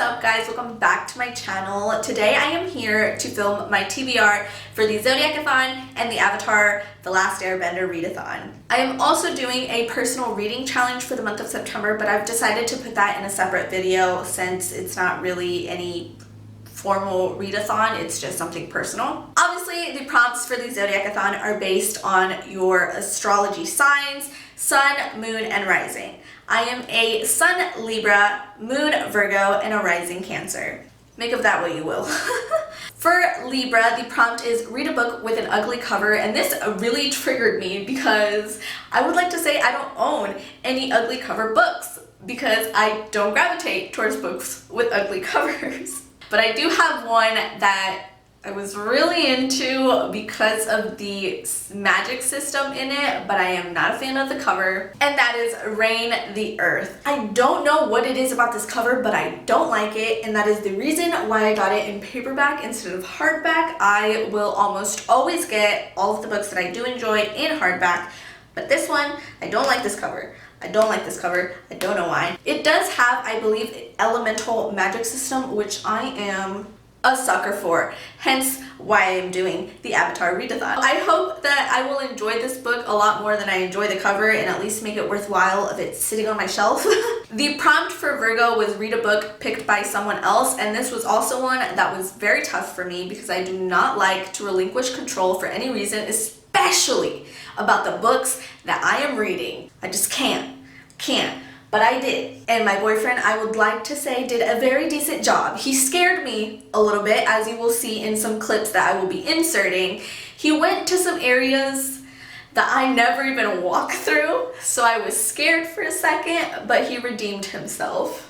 up, guys? Welcome back to my channel. Today I am here to film my TBR for the Zodiacathon and the Avatar The Last Airbender Readathon. I am also doing a personal reading challenge for the month of September, but I've decided to put that in a separate video since it's not really any formal readathon, it's just something personal. Obviously, the prompts for the Zodiacathon are based on your astrology signs, sun, moon, and rising. I am a sun Libra, moon Virgo, and a rising Cancer. Make of that what you will. For Libra, the prompt is read a book with an ugly cover, and this really triggered me because I would like to say I don't own any ugly cover books because I don't gravitate towards books with ugly covers. But I do have one that I was really into because of the magic system in it, but I am not a fan of the cover, and that is Rain the Earth. I don't know what it is about this cover, but I don't like it, and that is the reason why I got it in paperback instead of hardback. I will almost always get all of the books that I do enjoy in hardback, but this one, I don't like this cover. I don't like this cover. I don't know why. It does have, I believe, elemental magic system, which I am a sucker for, hence why I am doing the Avatar Readathon. I hope that I will enjoy this book a lot more than I enjoy the cover and at least make it worthwhile if it's sitting on my shelf. The prompt for Virgo was read a book picked by someone else, and this was also one that was very tough for me because I do not like to relinquish control for any reason, especially about the books that I am reading. I just can't. But I did, and my boyfriend, I would like to say, did a very decent job. He scared me a little bit, as you will see in some clips that I will be inserting. He went to some areas that I never even walked through, so I was scared for a second, but he redeemed himself.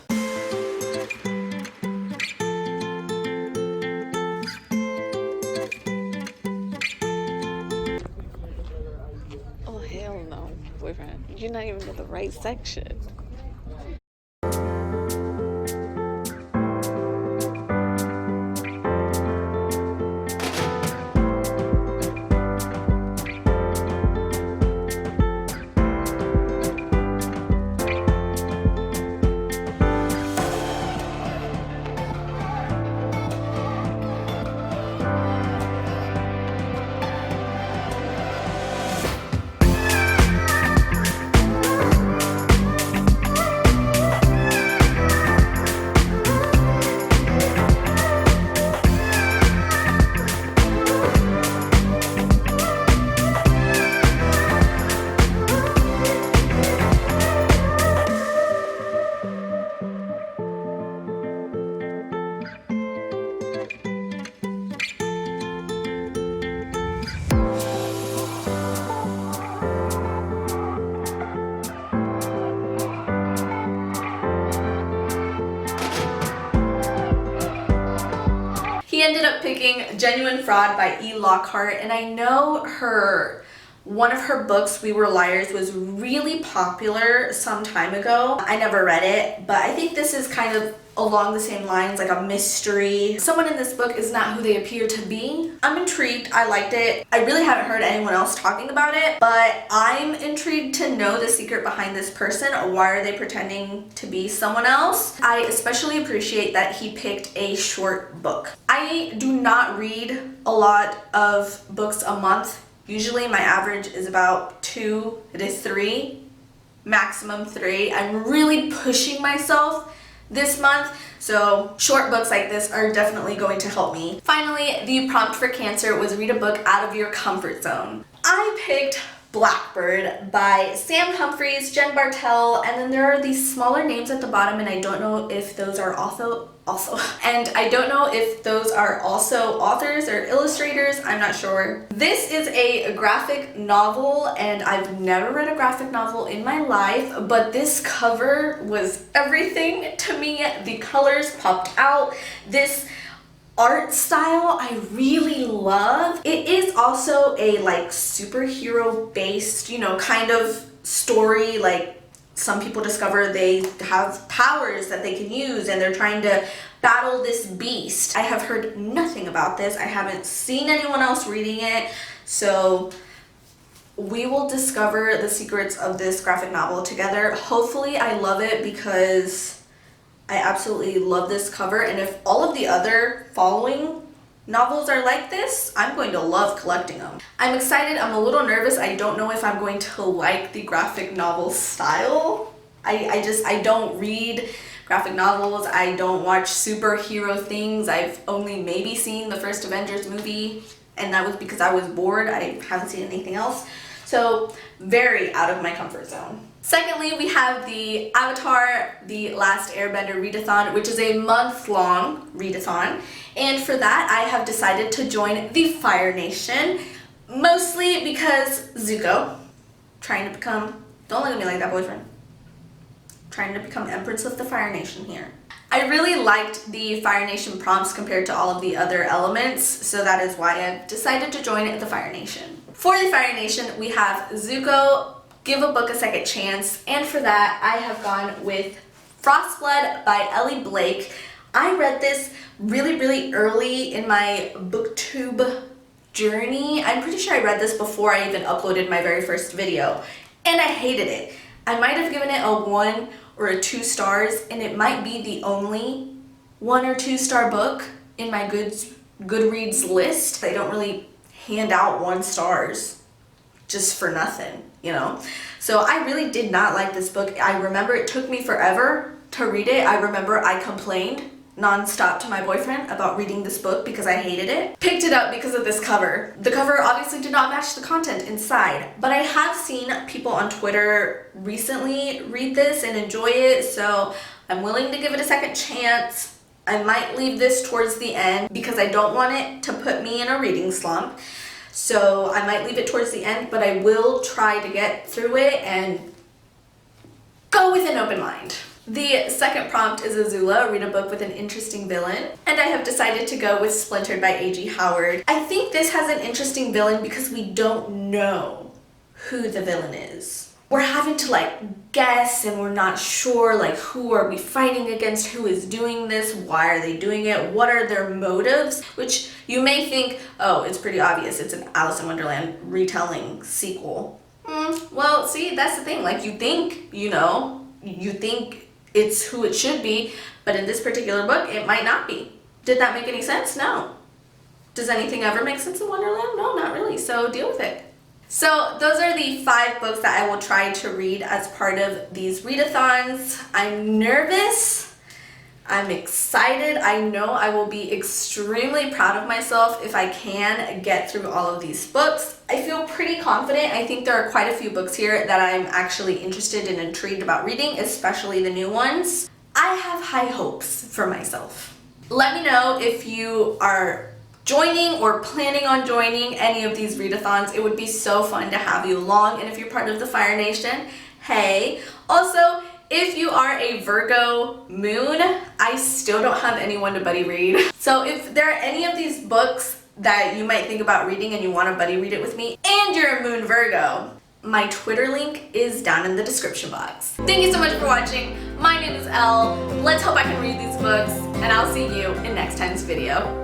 Oh, hell no, boyfriend. You're not even in the right section. He ended up picking Genuine Fraud by E. Lockhart, and I know one of her books, We Were Liars, was really popular some time ago. I never read it, but I think this is kind of along the same lines, like a mystery. Someone in this book is not who they appear to be. I'm intrigued. I liked it. I really haven't heard anyone else talking about it, but I'm intrigued to know the secret behind this person. Why are they pretending to be someone else? I especially appreciate that he picked a short book. I do not read a lot of books a month. Usually my average is about 2 to 3, maximum 3. I'm really pushing myself this month, so short books like this are definitely going to help me. Finally, the prompt for Cancer was read a book out of your comfort zone. I picked Blackbird by Sam Humphries, Jen Bartel, and then there are these smaller names at the bottom, and I don't know if those are also authors or illustrators. I'm not sure. This is a graphic novel, and I've never read a graphic novel in my life, but this cover was everything to me. The colors popped out. This art style I really love. It is also a like superhero based, kind of story. Like some people discover they have powers that they can use and they're trying to battle this beast. I have heard nothing about this. I haven't seen anyone else reading it, so we will discover the secrets of this graphic novel together. Hopefully I love it because I absolutely love this cover, and if all of the other following novels are like this, I'm going to love collecting them. I'm excited. I'm a little nervous. I don't know if I'm going to like the graphic novel style. I don't read graphic novels. I don't watch superhero things. I've only maybe seen the first Avengers movie, and that was because I was bored. I haven't seen anything else. So very out of my comfort zone. Secondly, we have the Avatar, The Last Airbender Readathon, which is a month-long readathon. And for that, I have decided to join the Fire Nation, mostly because Zuko, trying to become, don't look at me like that, boyfriend, trying to become Empress of the Fire Nation here. I really liked the Fire Nation prompts compared to all of the other elements, so that is why I've decided to join the Fire Nation. For the Fire Nation, we have Zuko, Give a Book a Second Chance, and for that, I have gone with Frostblood by Elle Blake. I read this really early in my booktube journey. I'm pretty sure I read this before I even uploaded my very first video, and I hated it. I might have given it a 1 or a 2 stars, and it might be the only 1 or 2 star book in my Goodreads list. They don't really hand out 1 stars just for nothing, you know? So I really did not like this book. I remember it took me forever to read it. I remember I complained nonstop to my boyfriend about reading this book because I hated it. Picked it up because of this cover. The cover obviously did not match the content inside, but I have seen people on Twitter recently read this and enjoy it, so I'm willing to give it a second chance. I might leave this towards the end because I don't want it to put me in a reading slump. So I might leave it towards the end, but I will try to get through it and go with an open mind. The second prompt is Azula, read a book with an interesting villain. And I have decided to go with Splintered by A.G. Howard. I think this has an interesting villain because we don't know who the villain is. We're having to guess, and we're not sure who are we fighting against, who is doing this, why are they doing it, what are their motives, which you may think, oh, it's pretty obvious, it's an Alice in Wonderland retelling sequel. Well, see, that's the thing, you think, you think it's who it should be, but in this particular book, it might not be. Did that make any sense? No. Does anything ever make sense in Wonderland? No, not really, so deal with it. So those are the 5 books that I will try to read as part of these readathons. I'm nervous. I'm excited. I know I will be extremely proud of myself if I can get through all of these books. I feel pretty confident. I think there are quite a few books here that I'm actually interested and intrigued about reading, especially the new ones. I have high hopes for myself. Let me know if you are joining or planning on joining any of these readathons. It would be so fun to have you along, and if you're part of the Fire Nation, hey. Also, if you are a Virgo moon, I still don't have anyone to buddy read. So if there are any of these books that you might think about reading and you want to buddy read it with me, and you're a moon Virgo, my Twitter link is down in the description box. Thank you so much for watching. My name is Elle. Let's hope I can read these books, and I'll see you in next time's video.